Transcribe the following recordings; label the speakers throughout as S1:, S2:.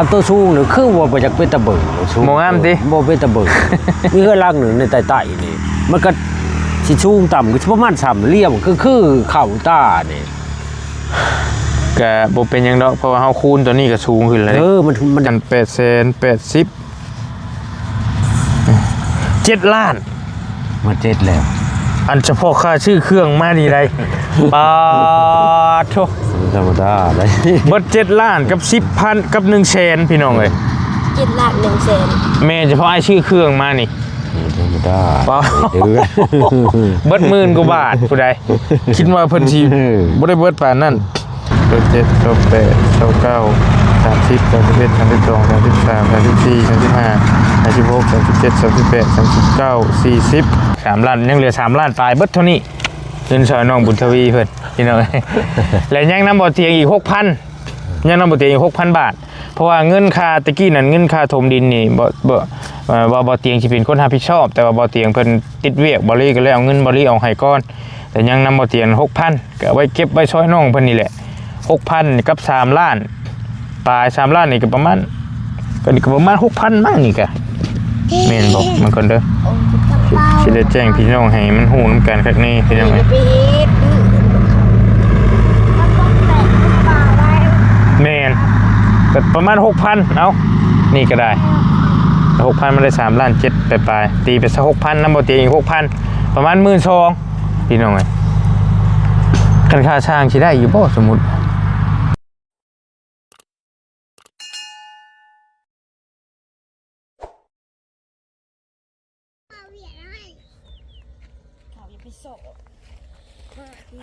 S1: ทำตัวสูงหรือคือว่าไปจากเป็นตะเบิงสูง
S2: บ่งามติ
S1: บ่เป็นตะเบิงมีเฮือลังหนึ่งในใต้ๆนี่มันก็สิสูงต่ำก็ประมาณ3เหลี่ยมคือเข่าตานี่
S2: ก็บ่เป็นหยังดอกเพราะว่าเฮาคูณตัวนี้ก็สูงขึ้นเลย
S1: มัน
S2: กัน880 7 ล้าน
S1: มันเจ็ดแล้ว
S2: อันเฉพาะค่าชื่อเครื่องมานี่ได้ ปาโถ
S1: ธรรมดาได้
S2: เบิด7 ล้านกับ 10,000 กับ 100,000 พี่น้องเอ้ย
S3: 7 ล้าน 100,000
S2: แม่เฉพาะไอ้ชื่อเครื่องมานี่
S1: ธรรมดา
S2: ปา
S1: เดือ
S2: เบิด10,000 กว่าบาทผู้ใดคิดว่าเพิ่นสิบ่ได้เบิดปานนั้น7 8 9 30 31 32 33 34 35 36 37 38 39 40 3 ล้านยังเหลือ3 ล้านปลายเบิดเท่านี้เงินซอยน้องบุญทวีเพิ่นพี่น้อง และยังนำบ่เตียงอีก 6,000 ยังนำบ่เตียงอีก 6,000 บาทเพราะว่าเงินค่าตะกี้นั่นเงินค่าถมดินนี่บ่เตียงสิเป็นคนรับผิดชอบแต่ว่าบ่เตียงเพิ่นติดเวียกบ่ลีก็เลยเอาเงินบ่ลีออกให้ก่อนแต่ยังนำบ่เตียง 6,000 ก็เอาไว้เก็บไว้ช่วยน้องเพิ่นนี่แหละ 6,000 กับ 3 ล้านปลาย 3 ล้านนี่ก็ประมาณ6,000 มั้งนี่ก็แม่นบ่มันก่อนเด้อสิได้แจ้งพี่น้องให้มันฮู้นำกันคักแน่พี่น้องเอ้ย
S3: ไปเฮ็ดดื้อมันต้องแตกป่าไว้
S2: แม่นก็ประมาณ 6,000 เอานี่ก็ได้ 6,000 มันได้3ล้าน7ปลายๆตีไปซะ 6,000 นำบ่เตียงอีก 6,000 ประมาณ 12,000 พี่น้องเอ้ยคันค่าช่างสิได้อยู่บ่สมมุติ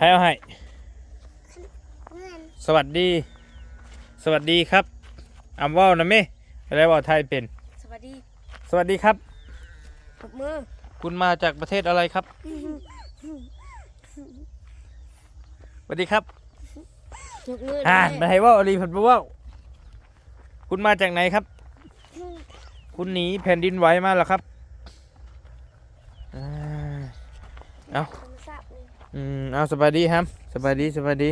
S2: ให้เอาให้สวัสดี สวัสดีครับอำว่าวนะแม่อะไรว่าไทยเป็น
S3: สวัสดี
S2: สวัสดีครับ
S3: ปรบมือ
S2: คุณมาจากประเทศอะไรครับ สวัสดีครับ
S3: ยกมือ
S2: ไม่ให้ว่าวอลีผัดบ่ว่าวคุณมาจากไหนครับ คุณหนีแผ่นดินไหวมาเหรอครับเอาเอาสบายดีครับสบายดีสบายดี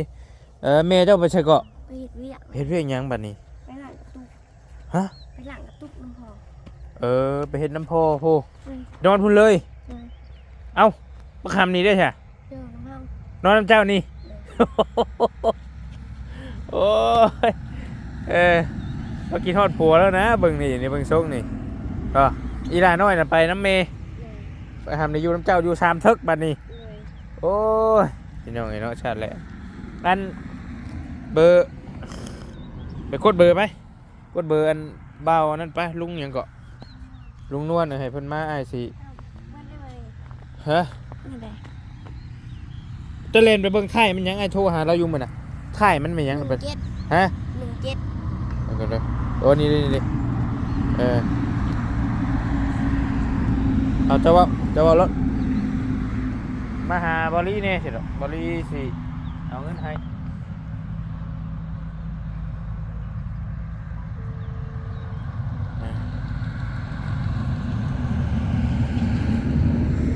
S2: เมย์เจ้าไปใช่เกาะ
S3: ไปเฮ็ดเวียก
S2: เฮ็ดเพียงยังบัดนี้
S3: ไปหลังกระตุก
S2: ฮะ
S3: ไปหลังกระตุกน้ำพอ
S2: ไปเฮ็ดน้ำพ่อโพนอนพุ่นเลยเอ้าประคำนี้ได้ใช่
S3: เด้อน้องเฮาน
S2: อนน้ำเจ้านี่ โอ้ยเมื่อกี้ทอดผัวแล้วนะเบิ่งนี่เบิ่งซุกนี่ก็อีลาน้อยน่ะไปน้ำเมไปทำในยูน้ำเจ้าอยู่3 เทิกบัดนี้
S3: เลย
S2: โอ้ยพี่น้องไอ้เนาะชาติแหละอันเบอร์ไปกดเบอร์ไหมกดเบอร์อันเบาอันนั้นไปลุงหยังเกาะลุงนวลให้เพิ่นมาอ้ายสิ
S3: มันได้ไหม
S2: ฮะ
S3: นี่ได้
S2: จะเล่นไปเบิ่งค่ายมันยังไอ้โทรหาเราอยู่มื้อน่ะค่ายมันไม่ยังเป็นฮะ
S3: 17
S2: เอากันเลยโอ้นี่เอาเจ้าว่ารถมาหาบอลลี่เนี่ยสิหรอบอลลี่สิเอาเงินให้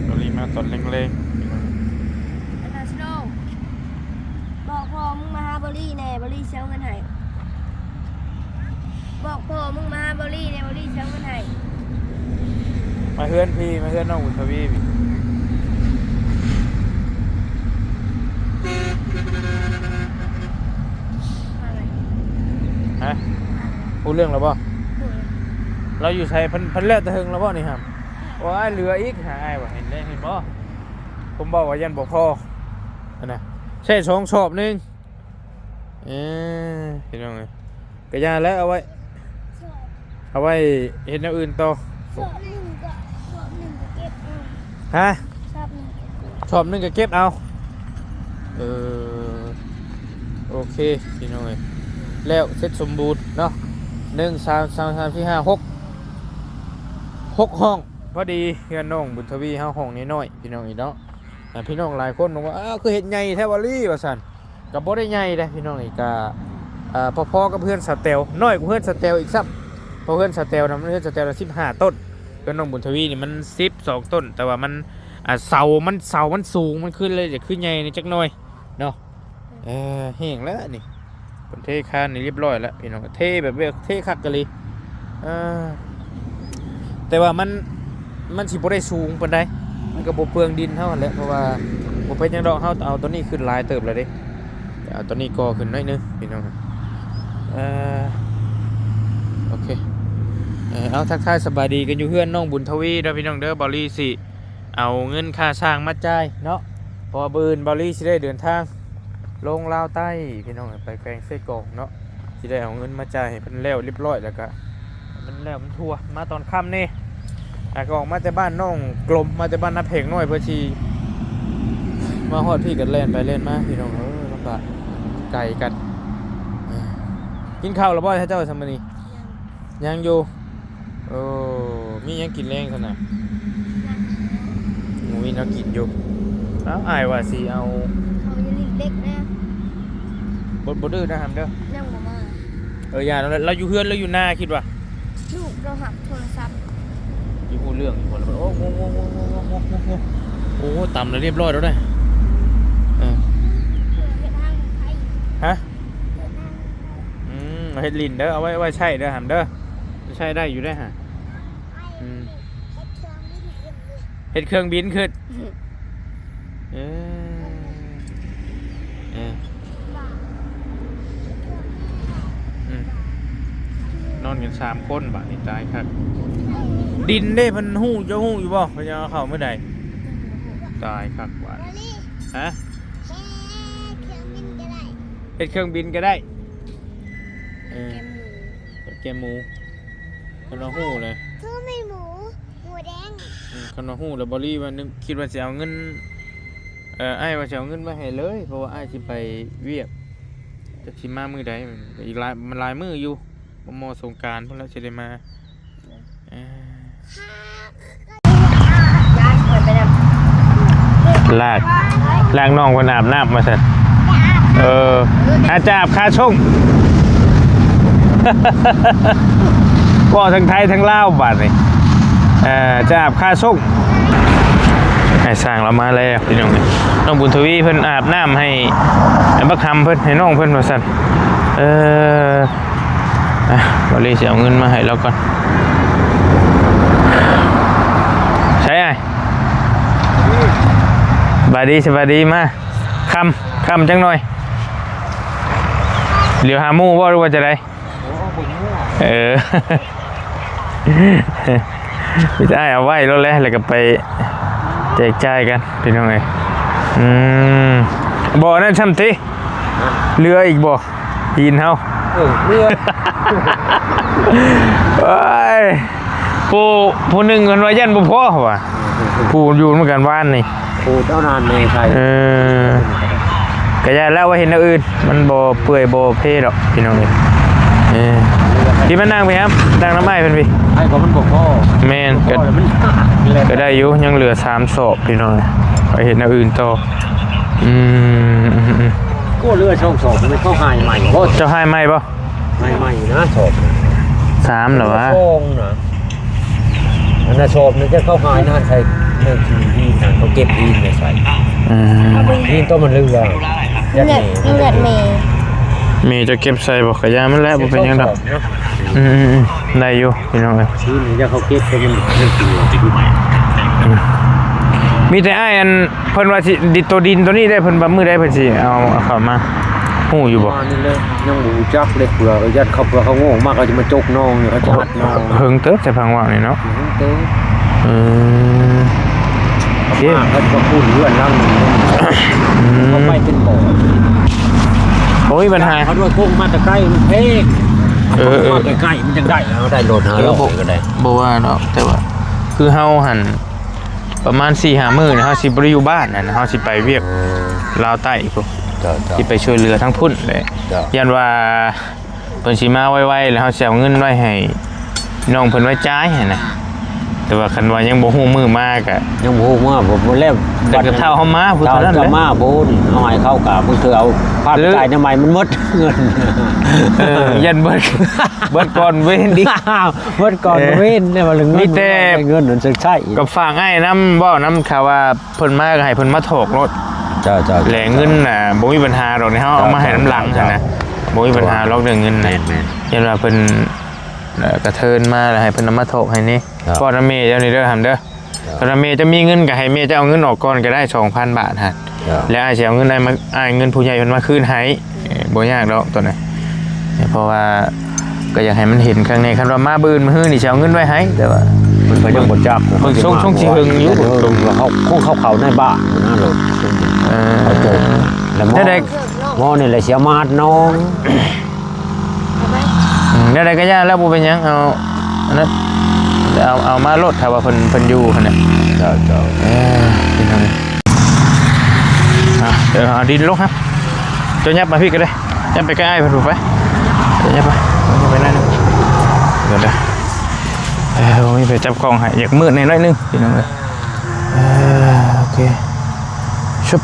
S2: บอลลี่มาตอนเล็ง
S3: อันนั้นสโนว์บอกพ่อมึงมาหาบอลลี่แน่บอลลี่เซลเงินให้บอกพ่อมึงมาหาบอลลี่แน่บอลลี่เซลเงินให้
S2: ๆมาเฮือนพี่มาเฮือนน้องอุทวีพี่ฮะพูดเรื่องแล้วป่ะเราอยู่ใช้พันเลือดตะหึงแล้วป่ะนี่ครับว่าไอ้เรืออีกหาไอ้บ่เห็นได้เห็นป่ะผมบอกว่ายันบอกพ่ออันน่ะใช่2 ชอบนึงเห็นยังไงกระยาแล้วเอาไว้เห็นอย่างอื่นต่อ
S3: ชอบหนึ่งก็เก็บเอา
S2: ฮะ
S3: ชอบหนึ่งก็เก็บ
S2: ชอบนึงก็เก็บเอาโอเคพี่น้องเอ้ยแล้วเสร็จสมบูรณ์เนาะ1 2 3 4 5 6 ห้องพอดีเฮือนน้องบุญทวีเฮาห้องน้อยๆพี่น้องอีเนาะพี่น้องหลายคนบอกว่าอ้าวคือเฮ็ดใหญ่แท้บ่ลี่ว่าซั่นก็บ่ได้ใหญ่เด้พี่น้องนี่ก็พอๆกับเพื่อนสเตลน้อยกว่าเพื่อนสเตลอีกซับเพราะเพื่อนสเตลนำเพื่อนสเตลละ15 ต้นเพื่อนน้องบุญทวีนี่มัน12 ต้นแต่ว่ามันเสามันสูงมันขึ้นเลยจะขึ้นใหญ่นี่จักหน่อยเนาะแห้งแล้วนี่ เพิ่นเทคานนี่เรียบร้อยแล้วพี่น้องเทแบบเว้ยเทคักกะลิแต่ว่ามันสิบ่ได้สูงปานใดมันก็บ่เปลืองดินเท่านั้นแหละเพราะว่าบ่เป็นหยังดอกเฮาเอาตัวนี้ขึ้นหลายเติบแล้วเด้เอาตัวนี้ก่อขึ้นหน่อยนึงพี่น้องโอเคเอาทักทายสบายดีกันอยู่เพื่อนน้องบุญทวีเด้อพี่น้องเด้อบอลลี่สิเอาเงินค่าสร้างมาจ่ายเนาะพอบืนบอลลี่สิได้เดินทางลงลาวใต้พี่น้องไปแขวงเซกองเนาะสิได้เอาเงินมาจ่ายให้เพิ่นแล้วเรียบร้อยแล้วก็มันแล้วมันทั่วมาตอนค่ำนี่ก็ออกมาจากบ้านน้องกลมมาจากบ้านนาเพงน้อยเพื่อที่มาฮอดพี่กันเล่นไปเล่นมาพี่น้องลำบากไก่กันกินข้าวแล้วบ่เจ้าสมณียังอยู่โอ้มียังกินแรงขนาดหมูมีน้ำกินอยู่แล้วอายว่าสิเอา
S3: เขาจะลิงเด็กนะ
S2: บดดื้อนะฮัมเด้อ
S3: ยังบ่มา
S2: อย่าเราอยู่เพื่อนเราอยู่หน้าคิดว่า
S3: ลูกเราหักโทรศัพท์
S2: อยู่พูดเรื่องอยู่คนละโอ้โหโอ้ต่ำแล้วเรียบร้อยแล้วได้
S3: เฮ็ดทางไทย
S2: ฮะ
S3: เฮ็ดทางไทย
S2: เฮ็ดลินเด้อเอาไว้ใช่เด้อฮัมเด้อใช่ได้อยู่ได้ฮะเฮ็ดเครื่องบินขึ้นนอนกัน3 คนบาดนี้ตายครับดินเด้เพิ่นฮู้จะฮู้อยู่บ่เพิ่นจะเอาเข้าเมื่อใดตายครับบาดฮะเฮ็ดเครื่องบินก็ได้เกมหมูเพิ่นเอาฮู้เลย
S3: คือไม่หมูแดง
S2: เพิ่นเอาฮู้แล้วบ่รีว่านึกคิดว่าสิเอาเงินอ้ายว่าสิเอาเงินมาให้เลยเพราะว่าอ้ายสิไปเวียกจะสิมามื้อใดมันอีกหลายมันหลายมื้ออยู่มอสงกรานต์พุ่นแล้วสิได้มา
S3: ย้ายเปิดไปนำ
S2: ลากน้องคนอาบน้ำมาสิอาจอาบคาช่ง ก็ทั้งไทยทั้งลาวบาดนี่จะอาบคาช่งให้สร้างเรามาแล้วพี่น้องน้องบุญทวีเพิ่นอาบน้ำให้บักคำเพิ่นให้น้องเพิ่นมาสั่นบริษัทเอาเงินมาให้เราก่อนใช่ไงสบายดีมาคำจังหน่อยเดี๋ยวหาหมู่ว่าหรือว่าจะได้ไม่ได้เอาไว้แล้วแหละแล้วก็ไปแจกจ่ายกันพี่น้องเอ้ยบ่อนั่นช่ำติเรืออีกบ่หินเฮา
S1: เรือ
S2: ผู้หนึ่งคนว่ายันบ่พอว่ะผู้อยู่เหมือนกันว่านนี่
S1: ผู้เจ้านานในไทย
S2: ก็อย่าแล้วว่าเห็นอย่างอื่นมันบ่เปื่อยบ่เพ่ดอกพี่น้องพี่มานั่งไปครับนั่งน้ำไม้เพิ่นพี่
S1: ไอ้ของมันบ่พอ
S2: แม่นก็ได้อยู่ยังเหลือ3ศพพี่น้องไปเห็นอย่างอื่นต่อ
S1: ก็เรือช่องสอบมันเข้าหายใหม่บ่
S2: เจ้าหายใหม่บ่
S1: ใหม่นะสอบ
S2: 3เหรอวะ
S1: ช่องนะอันน่ะสอบนี่จะเข้าหายนานใส่เรื่องที่นั่นเขาเก็บดินเนี่ยใส่ดินต้นมันเรือ
S3: เลือด
S2: เมย์จะเก็บใส่บ่ขยะมันแล้วบ่เป็นหยังดอกได้อยู่พี่น้องเอ้ย
S1: ชื่อนี่จะเขาเก็บเป็น
S2: มีแต่อ้ายอันเพิ่นว่าสิดิตัวดินตัวนี้ได้เพิ่นว่ามื้อใดเพิ่นสิเอาเข้ามาฮู้อยู่บ่
S1: นี่เลยยังบ่รู้จักเลยเผื่อยัดเขาเผื่อเขาโง่มากเขาจะมาจกน้องเขาจะหัดน้อง
S2: เพิ่งเติบแต่พังว่างนี่เนาะ
S1: เติบ
S2: เก็บ
S1: เขาจะพูดเรื่องนั่งเขาไปเป็นบ่อ
S2: โอ้ยปัญหา
S1: เขาด้วยโค้งมาแต่ใกล้มันเพกมาใกล้ๆมันจังได้แล้วได้โหลดหาแล้วก็ได้
S2: บ่ว่าเนาะแต่ว่าคือเฮาหั่นประมาณ 4-5 มื้อนี่เฮาสิบ่ได้อยู่บ้านน่ะเฮาสิไปเวียกลาวใต้พุ่นสิไปช่วยเหลือทั้งพุ่นเลยยันว่าเพิ่นสิมาไวๆแล้วเฮาสิเอาเงินไว้ให้น้องเพิ่นไว้จ่ายให้นะแต่ว่าคันว่ายังบ่ฮู้มื้อมาก็
S1: ยังบ่ฮู้ว่าบ่แล้ว
S2: แต่ก็เท่าเฮามาผู้เท่านั้นแหละ
S1: มาบ่นเอาให้เข้ากะมึงคือเอาภาพจ่ายทำไมมันหมดเงิน
S2: ยันเบิดก่อนเว้นดิ
S1: เบิดก่อนเว้นเนี่ยว่า
S2: มีแต่
S1: เงินมันใช่
S2: ก็ฝากให้นำบ่นำข่าวว่าเพิ่นมาก็ให้เพิ่นมาถกรถ
S1: จ้า
S2: แหล่เงินน่ะบ่มีปัญหาดอกนี่เฮาเอามาให้น้ำหลังนะ บ่มีปัญหาล็อกเรื่องเงิน
S1: แม่
S2: นะ
S1: นแม่น
S2: ยันว่าเพิ่นกระเทินมาแล้วให้เพิ่นนำมาถกให้นี่
S1: ครับ
S2: พ่อน้าเมย์เจ้านี่เด้อทำเด้อถ้าน้าเมย์จะมีเงินก็ให้เมย์จะเอาเงินออกก่อนก็ได้ 2,000 บาทฮะ
S1: ครับ
S2: แล้วอ้ายสิเอาเงินได้มาอ้ายเงินผู้ใหญ่เพิ่นมาคืนให้บ่ยากดอกตัวนี้เพราะว่าก็อยากให้มันเห็นข้างในคันว่ามาบื้นมาฮื้อนี่สิเอาเงินไว้ให้แต่ว่า
S1: มันก็ยังบ่จัก
S2: เพิ่งช่วงสิหึงอยู่
S1: เขาในบ้านนะโลด เขาโจมแล้วหมอ
S2: ได้
S1: หมอนี่แหละเสียมาดน้อง
S3: เอาไหม
S2: ได้ก็ยากแล้วบ่เป็นหยังเอาอันนั้นเอามาลดถ้าว่าเพิ่นอยู่คั่นน่ะ
S1: เจ้า
S2: เป็นทางนี้เดี๋ยวเอาดินลงครับเจ้ายับมาพี่ก็ได้ยับไปใกล้ไอ้เพิ่นถูกไปเดี๋ยวยับไปนั่นนึงเดี๋ยวมีไปจับกล้องให้อยากมืดในน้อยนึงพี่น้องเลยโอเคชุบ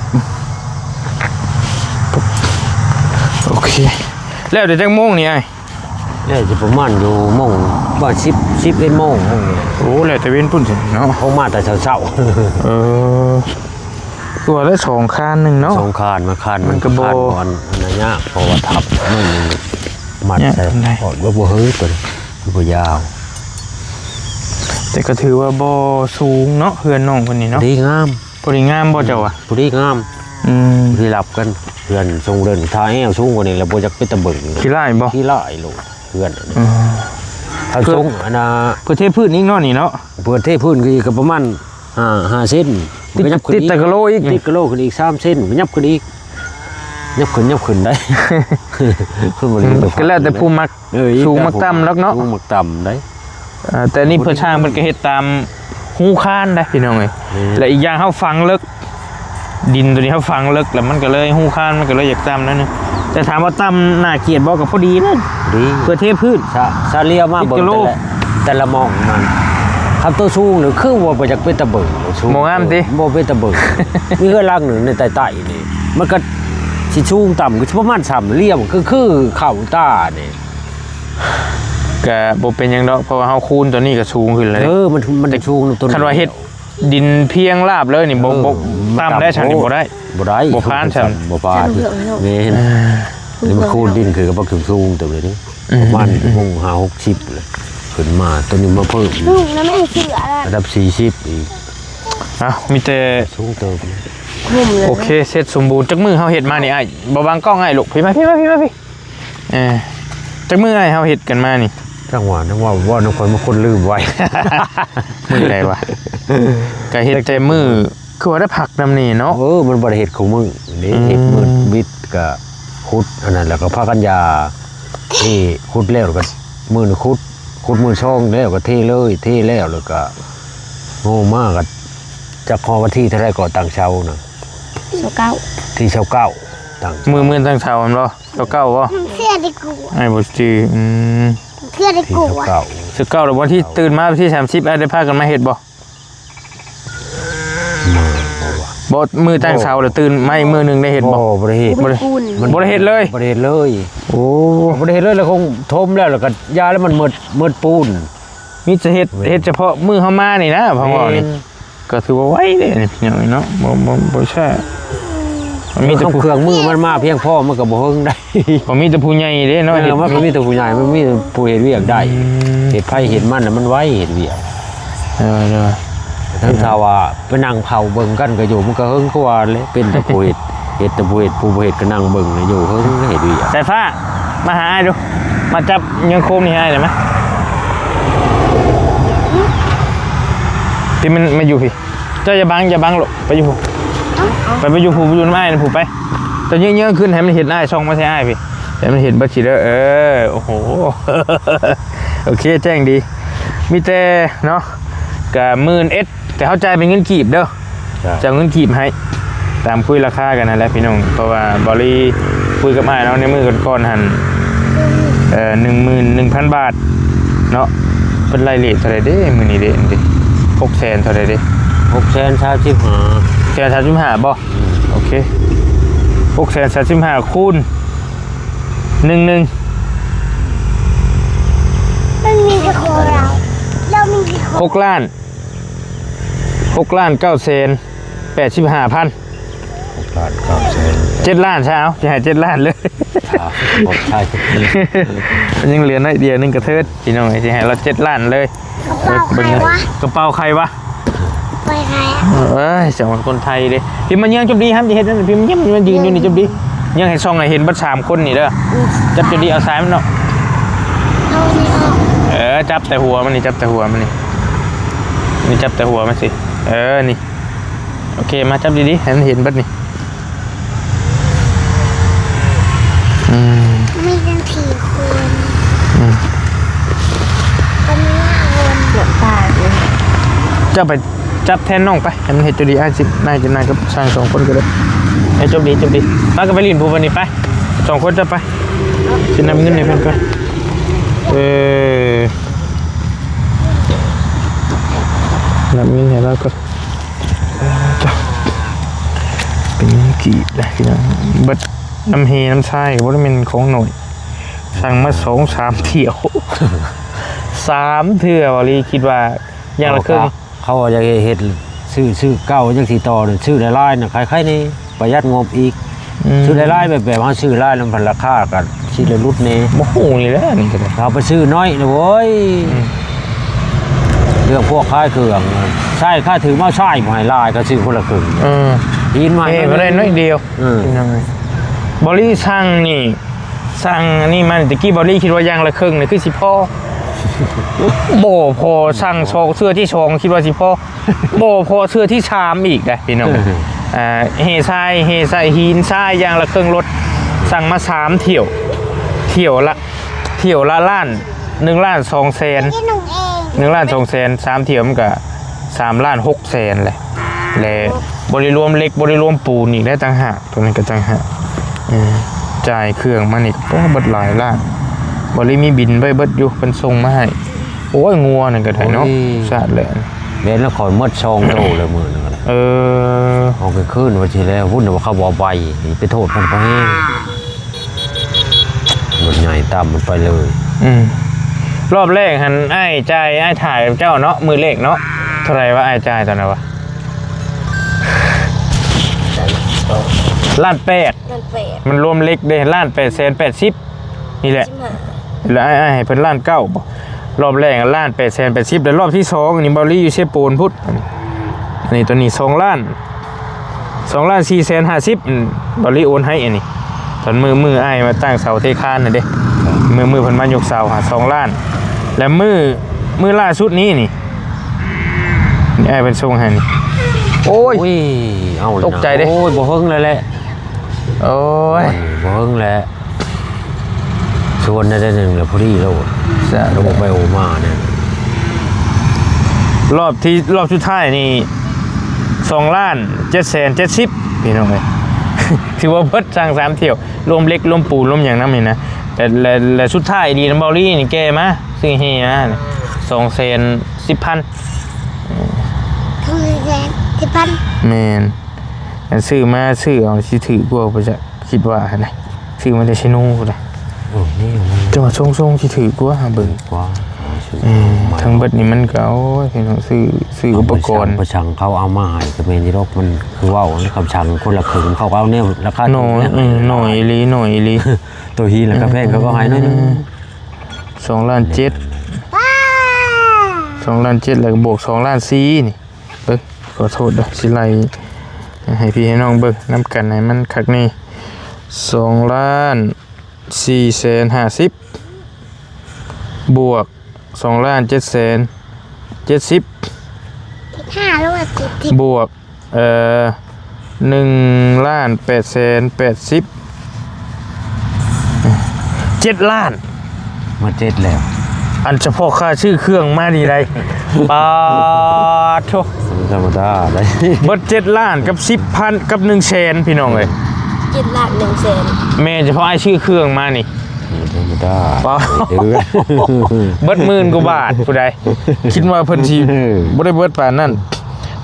S2: โอเคแล้วเดี๋ยวจังโมงนี่ไอ้
S1: เนี่ยจะประมาณอยู่โมงว่า10 โมง
S2: โอ้แล้วแต่เว้นพุ่นสิเนาะ
S1: เขามาแต่เช้า
S2: ตัวได้2 คันนึงเนาะ
S1: ๆสองคานมาคาน
S2: มันก็บ่
S1: คานก่อนอันนั้นยากเพราะว่าทับมันมัด
S2: เนี่ย
S1: ใส่
S2: ทำไง
S1: อดว่าบ่เฮ้ยตัวนี้มันบ่ยาว
S2: แต่ก็ถือว่าบ่สูงเนาะเพื่อนน้องคนนี้เนาะ
S1: ดีงาม
S2: พอดีงามบ่เจ้าอ่ะ
S1: ผู้ดีงามผู้ที่รับกันเพื่อนทรงเดินทางแอวสูงกว่านี้แล้วบ่จักเป็นตะเบิง
S2: ขี้ไล่บ่
S1: ขี้ลายโลดเพื่อนอันนี้ถ้าทรงอันน่ะ
S2: เพื่อเทพืชนี่เนาะนี่เนาะ
S1: เปิดเทพื้นก็ประมาณ5เซนมันก็ยับขึ้น
S2: ติดตะกะโลอีก
S1: ติดกะโลขึ้นอีก3เซนมันยับขึ้นอีกยับขึ้นได้ ขึ้นบ่ได้ไป
S2: ก็แล้วแต่ผู้มัก สูงมักต่ำแล้วเนาะ
S1: สูงมักต่ำได้
S2: แต่นี่เพื่อช่างมันก็เฮ็ดตามหูค้านได้พี่น้องเอ้ยและอีกอย่างเฮาฝังลึกดินตัวนี้เฮาฝังลึกแล้วมันก็เลยหูค้านมันก็เลยอยากต่ำนั่นนึงแต่ถามว่าต่ำน่าเกลียดบ่ก็พอดีนั่น
S1: ดี
S2: เพื่อเทพืช
S1: ซาเลียมาเบิ่ง
S2: ติดกะโล
S1: แต่ละมองมันคำตัวสูงหรือคือว่าบ่จักเป็นตะเบิงสูง
S2: บ่งามติ
S1: บ่เป็นตะเบิง มีเฮือนหลังหนึ่งในใต้ๆนี่มันก็สิสูงต่ำก็ประมาณ3เหลี่ยมคือเข้าตานี่
S2: ก็บ่เป็นหยังดอกเพราะว่าเฮาคูณตัวนี้ก็สูงขึ้นเลย
S1: มันสูงตัว
S2: คันว่าเฮ็ดดินเพียงราบเลยนี่บ่ต่ำได้ฉันนี่บ่ได้
S1: บ่ได้
S2: บ่ผ่านฉัน
S1: บ่ผ่านแม่นนี่มันคูณดินคือกับบักสูงตัวนี้ประมาณวง5-60เลยขึ้นมาตัวนี้มาเพิ่ม
S3: ลูกนะไม่เสืออะไร
S1: ระดับ40อีก
S2: มีแต่
S1: สูงเติม
S3: หุ่มเลย
S2: โอเคเสร็จสมบูรณ์จักมือเฮาเฮ็ดมานี่อ้ายบ่บังกล้องอ้ายลูกพี่มาพี่จักมืออ้ายเฮาเฮ็ดกันมานี่
S1: จังหวะนั้นว่าน้องคนบางคนลืมไว้
S2: มือใดวะก็เฮ็ดแต่มือคือว่าได้ผักนำนี่เนาะ
S1: มันบ่ได้เฮ็ดของมึงนี่เฮ็ดมือวิทย์ก็ขุดอันนั้นแล้วก็พากันยาที่ขุดแล้วก็มือนึงขุดมือช่องแล้วก็เทแล้วแล้วก็โง่มากก็จักฮอวันที่เท่าไรก็ตั้งเช้าน่ะ
S3: 19
S1: ที่เช้าเก้าตั้ง
S2: มือตั้งเช้ามันบ่เก้าบ่
S3: เสื้อดีกู
S2: ไอ้บ่จื้อ
S3: เสื้อดี
S1: ที่
S3: กู
S1: เช้า
S3: อ่ะ
S1: เก้า
S2: 19แล้ววันที่ตื่นมาวันที่30อ้ายได้พากันมาเฮ็ดบ่
S1: มาบ่ว่า
S2: บ่มือตั้งเช้าแล้วตื่นมาอีกมื้อนึงได้เฮ็ดบ่
S1: บ่ได้เฮ็ด
S3: กูเป็นกุน
S2: บ่ได้เฮ็ดเลย
S1: บ่ได้เฮ็ดเลย
S2: โอ้
S1: บ่ได้เฮ็ดเลยแล้วคงทมแล้วก็ยาแล้วมันมืดปูน
S2: มีจะเฮ็ดเฉพาะมือเฮามานี่นะพ่อว่านี่ก็ถือว่าไว้เด้นี่พี่น้องเนาะบ่ใช่มันมีแต่ผู้
S1: เครื่องมือมันมาเพียงพอมันก็บ่เฮิงได้
S2: บ่มีแต่ผู้ใหญ่เด้เนาะเฮ็ด
S1: มันก็มีแต่ผู้ใหญ่มันมีแต่ผู้เฮ็ดเวียกได้เฮ็ดไผเฮ็ดมันน่ะมันไว้เฮ็ดเวียก
S2: เด้อ
S1: ถ้าถ้าว่าไปนั่งเผาเบิ่งกันก็อยู่มันก็เฮิงคือว่าเลยเป็นแต่ผู้เฮ็ดเฮ็ดแต่ผู้เฮ็ดผู้บ่เฮ็ดก็นั่งเบิ่งอยู่เฮิงเฮ็ดเวียก
S2: สายฟ้ามาหาอ้ายดูมาจับยังโคมนี่ให้อ้ายได้มั้ยที่มันมาอยู่พี่เจ้าอย่าบังลูกไปอยู่ผู้ไปอยู่ผู้ไปอยู่น้ำอ้ายนะผู้ไปแต่เยอะๆขึ้นให้มันเห็นอ้ายช่องมาใช่อ้ายพี่ให้มันเห็นบัตรชีเด้อโอ้โห โอเคแจ้งดีมีแต่เนาะกับ10,000 แต่เข้าใจเป็นเงินกีบเด้อจะเอาเงินกีบให้ตามคุยราคากันนั่นแหละพี่น้องเพราะว่าบริคุยกับอ้ายเนาะในมือก่อนหัน11,000 บาทเนาะเป็นรายละเอียดเท่าไหร่เด้มื้อนี้เด้600,000เท่าไหร่เด้
S1: 635
S2: แค่35บ่โอเค635คูณ11
S3: มันมีแต่ของเรามีแต่ของ
S2: 6 ล้าน9,085,000
S1: 6,985,000
S2: 7 ล้านใช่เอาจะให้7 ล้านเลย
S1: ใช่
S2: ยังเหลือน้อยเดียวนึงกระเทิดพี่น้องจะให้เรา7 ล้านเลย
S3: กระเป๋าใครวะ
S2: กระเป๋าใครวะ
S3: ไปใคร
S2: เอ้ยจังหวัดคนไทยเด้พี่มันยังจบดีครับจะเห็นนั่นพี่มันยังมันยืนอยู่นี่จบดียังให้ช่องให้เห็นบัด3 คนนี่เด้อจับจบดีเอาซ้ายมันเนาะ
S3: เอานี่ออก
S2: จับแต่หัวมันนี่จับแต่หัวมันนี่นี่จับแต่หัวมันสินี่โอเคมาจับดีๆให้มันเห็นบัดนี่
S3: มีกัน4 คนคนนี้5 คนเกือบตายเลย
S2: จะไปจับแทนน้องไปให้มันเห็นจบดีสินายจะนายกับช่าง2 คนก็ได้ให้จบดีมาก็ไปลินภูวันนี้ไป2 คนจะไปจะนำเงินให้เพื่อนก่อนนำเงินให้เราก่อนจ้ะเป็นกี่ได้พี่น้องเบิดน้ำเฮน้ำชายว่าเป็นของหน่อยสั่งมา2-3 เที่ยว 3 เที่ยวลีคิดว่าอย่างละครึ่ง
S1: เขาอยากเฮ็ดซื้อเก่าจังสิต่อซื้อหลายๆน่ะคล้ายๆนี่ประหยัดงบอีกซื้อหลายๆแบบเฮาซื้อหลายแล้วมันราคากันสิได้ลดแน่
S2: โอ้โหนี่แหละนี่ก็ได้
S1: เราไปซื้อน้อยนะโว้ยเรื่องพวกค่ายเครื่องใช่ค่าถือมาใช่หมายลายก็ซื้อคนละครึ่งยินมา
S2: ไม่ได้น้อยเดียวบอลลี่สั่งนี่สั่งนี่มันตะกี้บอลลี่คิดว่าอย่างละครึ่งนี่คือสิพ่อโบพอสั่งเสื้อที่2คิดว่าสิพ่อโบพอเสื้อที่3อีกได้พี่น้องเฮทรายหินทรายอย่างละครึ่งรถสั่งมา3 เที่ยวละล้าน1 ล้าน 2 แสน
S3: ที่หนูเอง
S2: 1 ล้าน 2 แสน3 เที่ยวมันก็3 ล้าน 6 แสนเลยและบริรวมเล็กบริรวมปูนอีกได้ต่างหากตัวนี้ก็ต่างหากจ่ายเครื่องมันอีกก็เบิดหลายล้านบริมีบินไว้เบิดอยู่เป็นทรงมาให้โอ้ยงัวนั่นก็ได้เนาะสะแหละ
S1: เล่นแล้วขอยมดซองโตเลยมือนึงเอาไปขึ้นว่าทีแล้ววุ่นว่าเขาบอกใบไปโทษมันไปแห้งมันใหญ่ตามมันไปเลย
S2: รอบแรกหันไอ้จ่ายไอ้ถ่ายเจ้าเนาะมือเลขเนาะเท่าไรวะไอ้จ่ายตอนนั้นวะ1,800,000มันรวมเล็กเด้1,880,000นี่แหละแล้วไอ้ให้เพิ่น1,900,000บ่รอบแรก1,880,000แล้วรอบที่2นี่บอลลี่อยู่เชฟปูนพุทธอันนี้ตัวนี้2 ล้าน2,450,000บอลลี่โอนให้อันนี้ตอนมือไอ้มาตั้งเสาเทคานน่ะเด้มือเพิ่นมายกเสาหา2 ล้านและมือล่าสุดนี้นี่ไอ้เป็นทรงให้นี่โอ้ย
S1: เอา
S2: ตกใจเด้
S1: โอ้ยบ่เฮิงเลยแหละ
S2: โอ้ย
S1: บ่เฮิงแหละชวนได้หนึ่งแล้วพอดีแล้วระบบไบโอมาเนี่ย
S2: รอบสุดท้ายนี่2,770,000พี่น้องเอ้ยถือว่าเบิดสร้าง3 เที่ยวรวมเล็กรวมปูรวมอย่างนั้นนี่นะแต่สุดท้ายดีน้ำเบอรี่นี่แกมาซื้อเฮีย2,10,000แมนซื้อมาซื้อเอาสิถือกว่าไปจะคิดว่านะซื้อมาได้ชิโน่เลยจังหวะทรงสิถือกว่าเบิ่งกว่าทั้งเบิดนี่มันก็โอ้ยพี่น้องซื้ออุปกรณ์
S1: ประชังเขาเอามาให้ก็เป็นที่รกมันคือว่าคำชังคนละครึ่งเขาเอาเนี่ยราคา
S2: หน่อยลี
S1: ตัวฮีแล้วก็แพงเขาก็ให้น้อยนึง
S2: 2,700,000แล้วก็บวก2,400,000นี่เบิ่งขอโทษด้วยสิไลให้พี่ให้น้องเบิ่งน้ำกันให้มันคักนี่2,450,000บวก2,770,000บวก1,880,000 7 ล้าน
S1: มา7แล้ว
S2: อันเฉพาะค่าชื่อเครื่องมาดีไรปาโถ
S1: ธรรมดาได้
S2: เบิด7 ล้านกับ10,000กับ100,000พี่น้องเอ้ย
S3: 7 ล้าน 100,000
S2: แม่เฉพาะไอ้ชื่อเครื่องมานี่
S1: ธรรมดา
S2: เบิด10,000 กว่าบาทผู้ใดคิดว่าเพิ่นสิบ่ได้เบิดปานนั้น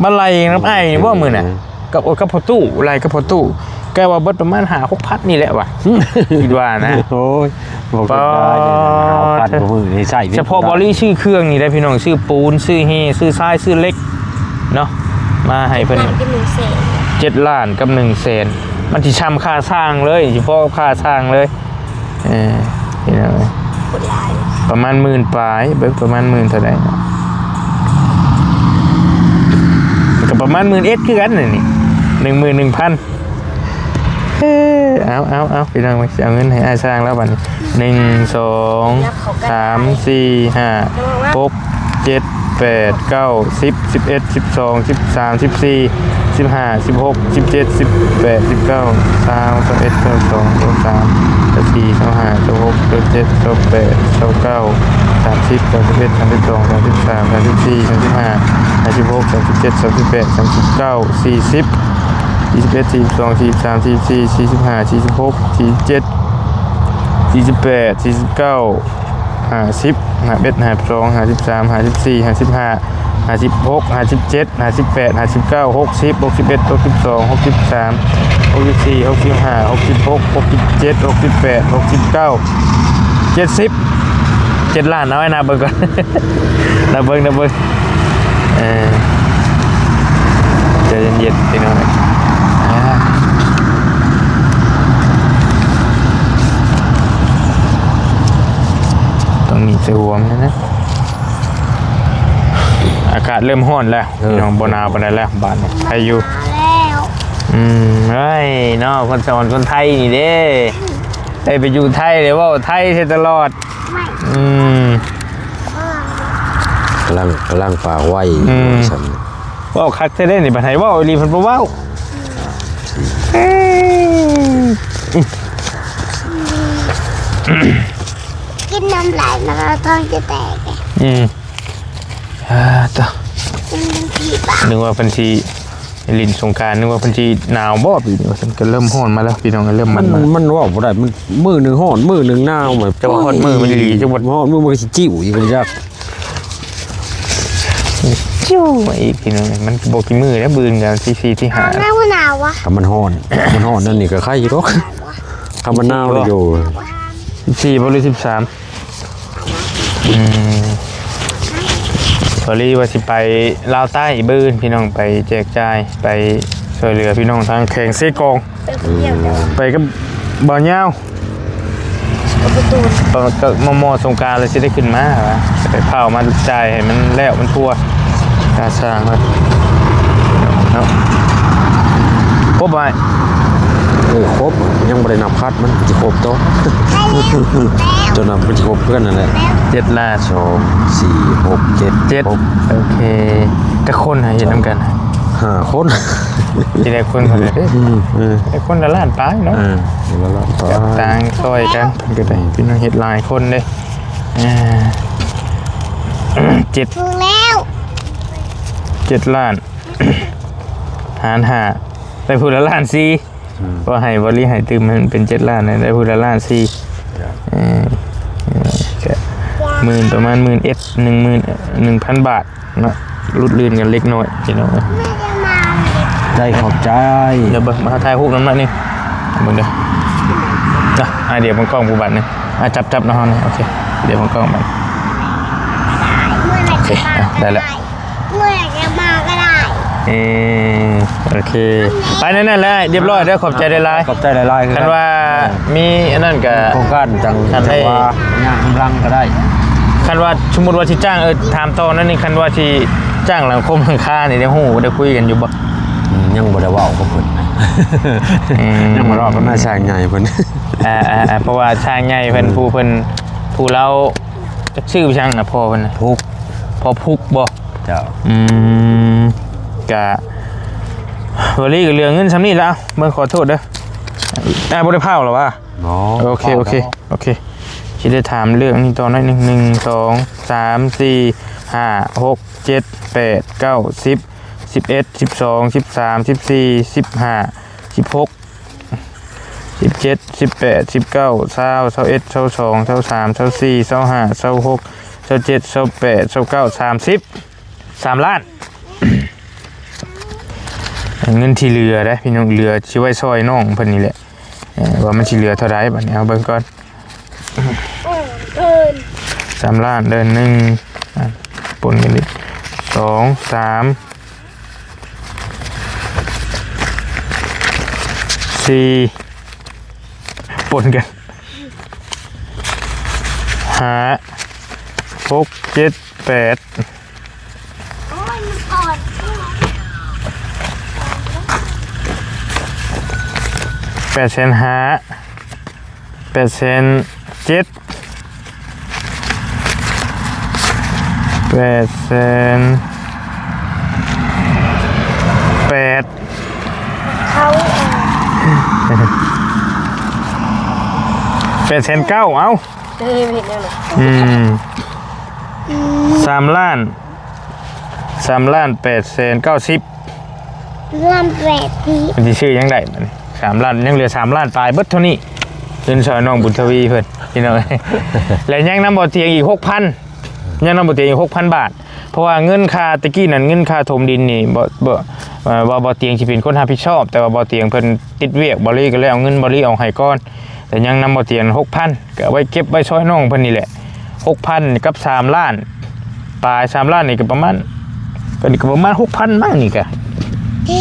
S2: มาไล่น้ำไอ้ว่ามื้อน่ะกับพอตู้ไล่กับพอตู้แกว่าเบิดประมาณ5-6,000นี่แหละว่ะคิดว่านะ
S1: โอ้ยบอกได้5,000กว่ามื้อนี่ใช้
S2: เฉพาะบอลลี่ชื่อเครื่องนี่ได้พี่น้องชื่อปูนชื่อเฮชื่อทรายชื่อเล็กเนาะมาให้เพิ่น7 ล้านกับ100,000 มันสิช้ำค่าสร้างเลยเฉพาะค่าสร้างเลยนี่นะประมาณ10,000ปลายเบิกประมาณ10,000เท่าไหร่ก็ประมาณ10,000คือกันนี่ 11,000เอาพี่น้องมาเอาเงินให้อาสร้างแล้วบัดนี้1 2 3 4 5 6 7 8 9 10 11 12 13 14 15 16 17 18 19 20 21 22 23 24 25 26 27 28 29 30 31 32 33 34 35 36 37 38 39 40 21 42 43 44 45 46 47 48 49 50 51 52 53 54 55 56 57 58 59 60 61 62 63 64 65 66 67 68 69 70 7 ล้านเอาไว้นับเบิ่งก่อน นับเบิ่งใจเย็นๆพี่น้องต้องมีเสื้อวมนะอากาศเริ่มร้อนแล้วน้องบนาวไปแล้วบ้านใครอยู่เฮ้ยน้องคนสอนคนไทยนี่เด้ได้ไปอยู่ไทยเลยว่าไทยใช่ตลอด
S1: กำลังฝากไว้ฉัน
S2: ว่าคักจะได้ในบ้านไทยว่าลีพันบ่ว้าว
S3: กินน้ำลายแล้วท้องจะแตก
S2: ต่อนึกว่าพันธีลินสงการนึกว่าพันธีหนาวบ่ปีนี้ฉันก็เริ่มร้อนมาแล้วพี่น้องก็เริ่มมัน
S1: ว่าบ่ได้มันมือหนึ่งร้อนมือหนึ่งหนาวแบบ
S2: จะว่าร้อนมือมันดีจะว่า
S1: ร้อนมือมันสิจิ้วอีกมันยาก
S2: จิ้วอีกพี่น้องมันบ่กี่มือแล้วบืนกันที่4ที่5
S3: หนาววะ
S1: ก็มันร้อนนั่นนี่ก็ไข่อยู่ดอกคำมันหนาวอยู่
S2: 14บ่หรือ13พอรีว่าสิไปลาวใต้บืนพี่น้องไปแจกจ่ายไปช่วยเหลือพี่น้องทางแข่งเซกองไปกับบ่อยาวตอนก็มอสงการเลยสิได้ขึ้นมาไปเผามาจ่ายให้มันแล้วมันทั่วกาสร้างครับเนาะครบไป
S1: ครบยังไม่ได้นับคัดมันจะครบโตจนนับมันจะครบเพื่อนนั่นแหละ
S2: 7 ล้าน
S1: 2 4 6 7
S2: โอเคจะคนให้เห็นน้ำกัน
S1: 5 คน
S2: จะได้คนเท่าไหร่ได้คนละล้านป้ายเนาะ
S1: ละล้านป้าย
S2: ต่างซอยกันก็ได้พี่น้องเห็ดหลายคนเลย7
S3: แล้ว
S2: 7 ล้านหาร5ได้พูดละล้าน4ก็ให้บริหารตื่มมันเป็น7 ล้านได้พูดละล้าน4ประมาณ11,000 บาทเนาะรุดลื่นกันเล็กน้อยพี่น้อง
S1: ใจขอบใจ
S2: เดี๋ยวมาถ่ายรูปน้ำหนักนี่มึงเด้อจ้ะเดี๋ยวมันกล้องปูบัตรนึงจับนะฮะโอเคเดี๋ยวมันกล้องมันโอเคได้แล้ว
S3: เมื่อจะมาก็ได้
S2: โอเคไปนั่นแหละเรียบร้อยได้ขอบใจได้ไลน์
S1: ขอบใจได้ไลน์
S2: คันว่ามีอันนั้นกับ
S1: โครงการจังให้งานกำลังก็ได้
S2: คันว่าสมมติว่าที่จ้างถามตอนนั้นนี่คันว่าที่จ้างหลังคมหลังคาเนี่ยได้หูได้คุยกันอยู่บ่
S1: ยังบ่ได้ว่ากับเพิ่นยังบ่รอก็น่าชายใหญ่เพิ่น
S2: เพราะว่าชายใหญ่เพิ่นผู้เราชื่อช่างน่ะพ่อเพิ่นน่ะพอพุกบ่
S1: เจ้
S2: ากะบ่รีก็เรื่องเงินซำนี้แล้วเบิ่งขอโทษเด้อบ่ได้เผาหรอวะโอเคสิได้ถามเรื่องนี้ตอนนั้น1 2 3 4 5 6 7 8 9 10 11 12 13 14 15 16 17 18 19 20 21 22 23 24 25 26 27 28 29 30 3 ล้านเงินที่เหลือได้พี่น้องเหลือชิไว้ซอยน้องเพิ่นนี่แหละว่ามันสิเหลือเท่าไรบัดนี้เอาเบิ่งก่อน3 ล้านเดิน1ปนกันดิ2 3 4 4ปนกัน5 6 7 8
S3: โอ้ยมันอ่อน
S2: 8,500,000 8,700,000 8,800,000
S3: เขา
S2: 8,900,000เอา
S3: เห็นแล้วเหรอ
S2: 3 ล้าน3 ล้าน8,900,000
S3: ลำแปดที
S2: มันสิชื่อยังไงมัน3 ล้านยังเหลือ3 ล้านปลายเบิดเท่านี้เงินซอยน้องบุญทวีเพิ่นพี่น้อง และยังนำบ่อเตียงอีก 6,000ยังนำบ่อเตียงอีก 6,000 บาทเพราะว่าเงินค่าตะกี้นั่นเงินค่าถมดินนี่บ่อเตียงสิเป็นคนรับผิดชอบแต่ว่าบ่อเตียงเพิ่นติดเวียกบ่ลี่ก็เลยเอาเงินบ่ลี่เอาให้ก่อนแต่ยังนำบ่อเตียง 6,000 ก็เอาไว้เก็บไว้ช่วยน้องเพิ่นนี่แหละ 6,000 กับ 3 ล้านปลาย 3 ล้านนี่ก็ประมาณ6,000 มั้งนี่ก็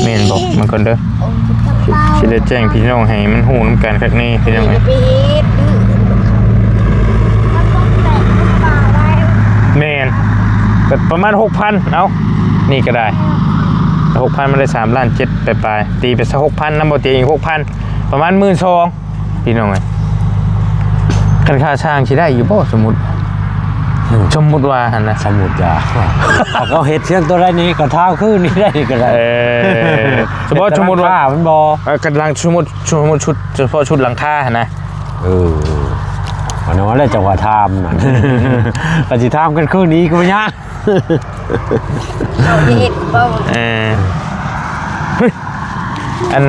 S2: แม่นบ่มันคนเด้อ
S3: โอ้ยกระเป๋า
S2: สิได้แจ้งพี่น้องให้มันฮู้นำกันคักนี้พี่น้องเอ้ย
S3: ไปเฮ็ดมันต้องแตะกระเป๋าไว้
S2: แม่นก็ประมาณ 6,000 เอานี่ก็ได้ 6,000 มันได้3 ล้าน 7ไปๆตีไปซะ 6,000 นำบ่เตียงอีก 6,000 ประมาณ 12,000 พี่น้องเอ้ยคันค่าช่างสิได้อยู่บ่สมมุติว่าหั่นน่ะ
S1: สมุดยาเขาเฮ็ดเสียงตัวได้นี้ก็เท้าขึ้นนี่ได้ก็ได้
S2: สมมุติว่า
S1: มันบ่
S2: กำลังสมมุติชุดเฉพาะชุดหลังคาหั่นนะ
S1: วันนั้นแล้วจังหวะทำน่ะก็สิทำกันคืนนี้ก็บ่ยาก
S3: เอาเฮ็ดบ่
S2: เฮ้ยอัน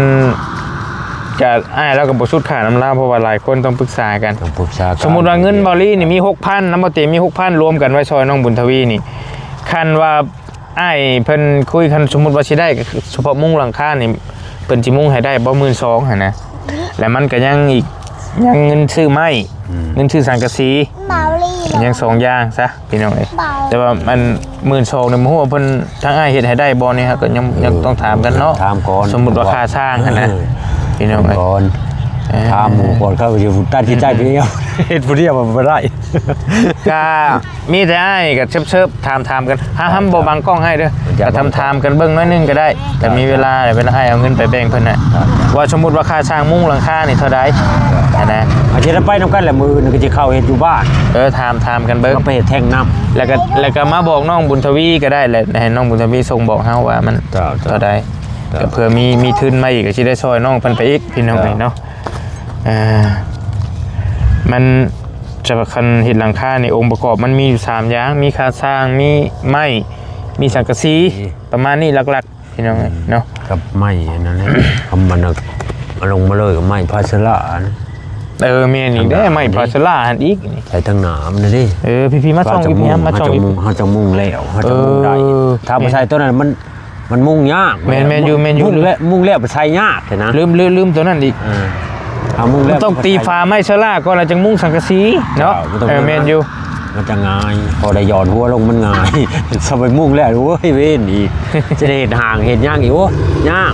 S2: จะอ้ายแล้วก็บ่ชุดขาน้ำลาเพราะว่าหลายคนต้องปรึกษากัน
S1: ต้องปรึกษากัน
S2: สมมุติว่าเงินบอลลี่นี่มี 6,000 น้ำบ่เตมี 6,000 รวมกันไว้ซอยน้องบุญทวีนี่คันว่าอ้ายเพิ่นคุยคันสมมุติว่าสิได้ก็เฉพาะมุ้งหลังคานี่เพิ่นสิมุ้งให้ได้บ่ 12,000 หั่นนะแล้วมันก็ยังเงินซื้อไม้เงินซื้อสังกะสี
S3: เบาลี่
S2: ยัง2อย่างซะพี่น้องเอ้ย
S3: เบา
S2: แต่ว่ามัน12,000นี่บ่ฮู้ว่าเพิ่นทางอ้ายเฮ็ดให้ได้บ่นี่ฮะก็ยังต้องถามกันเนาะ
S1: ถามก่อน
S2: สมมุติว่าค่าสร้างหั่นนะพี่น้องเอ้ย
S1: ก่อนถามหมู่ก่อนเขาสิตัดสินใจผู้เดียวเฮ็ดผู้เดียวมันบ่ได้
S2: ก็มีแต่อ้ายก็เชิบๆถามกันห้ามบ่บังกล้องให้เด้อก็ถามกันเบิ่งน้อยนึงก็ได้แต่มีเวลาเวลาอ้ายเอาเงินไปแบ่งเพิ่นน่ะว่าสมมุติว่าค่าสร้างมุ้งหลังคานี่เท่าใดนะ
S1: อาจจะไปนำกันแหละมือนึงก็สิเข้าเฮ็ดอยู่บ้าน
S2: ถามกันเบิ่ง
S1: ก็ไปเฮ็ดแท่งน้ำ
S2: แล้วก็มาบอกน้องบุญทวีก็ได้แหละให้น้องบุญทวีส่งบอกเฮาว่ามัน
S1: จ้า
S2: เท่าใดก็เผื่อมีทุนมาอีกก็สิได้ช่วยน้องเพิ่นไปอีกพี่น้องเอ้ยเนาะมันจะคันเห็ดหลังคาในองค์ประกอบมันมีอยู่3อย่างมีค่าสร้างมีไม้มีสังกะสีประมาณนี้หลักๆพี่น้องเนาะ
S1: กับไม้อันนั้นแหละ คำมันเอาลงมาเลยกับไม้พาสลานะ
S2: แม่นอีกได้ไม้พาสลาหันอีกนี่
S1: ใส่ทั้งหนามนะดิ
S2: พี่มาช่องพี่มาช่อง
S1: เฮาจะมุ่งแล้วเฮาจะมุ่งได้ถ้าบ่ใช่ตัวนั้นมันมุ่งยาก
S2: แม่นอยู่
S1: มุ่งแล้วไปใช้ยากแท้นะ
S2: ลืมตัวนั้นอีก
S1: เอามุ่งแล้ว
S2: ต้องตีฟ้าไม้สลาก่อนแล้วจึงมุ่งสังกะสีเนาะแม่นอยู่
S1: มันจะง่ายพอได้หย่อนหัวลงมันง่าย สบายมุ่งแล้วโอ้ยเว้นอีกจะได้เห็นห่างเห็นยากอีกโอ้ยาก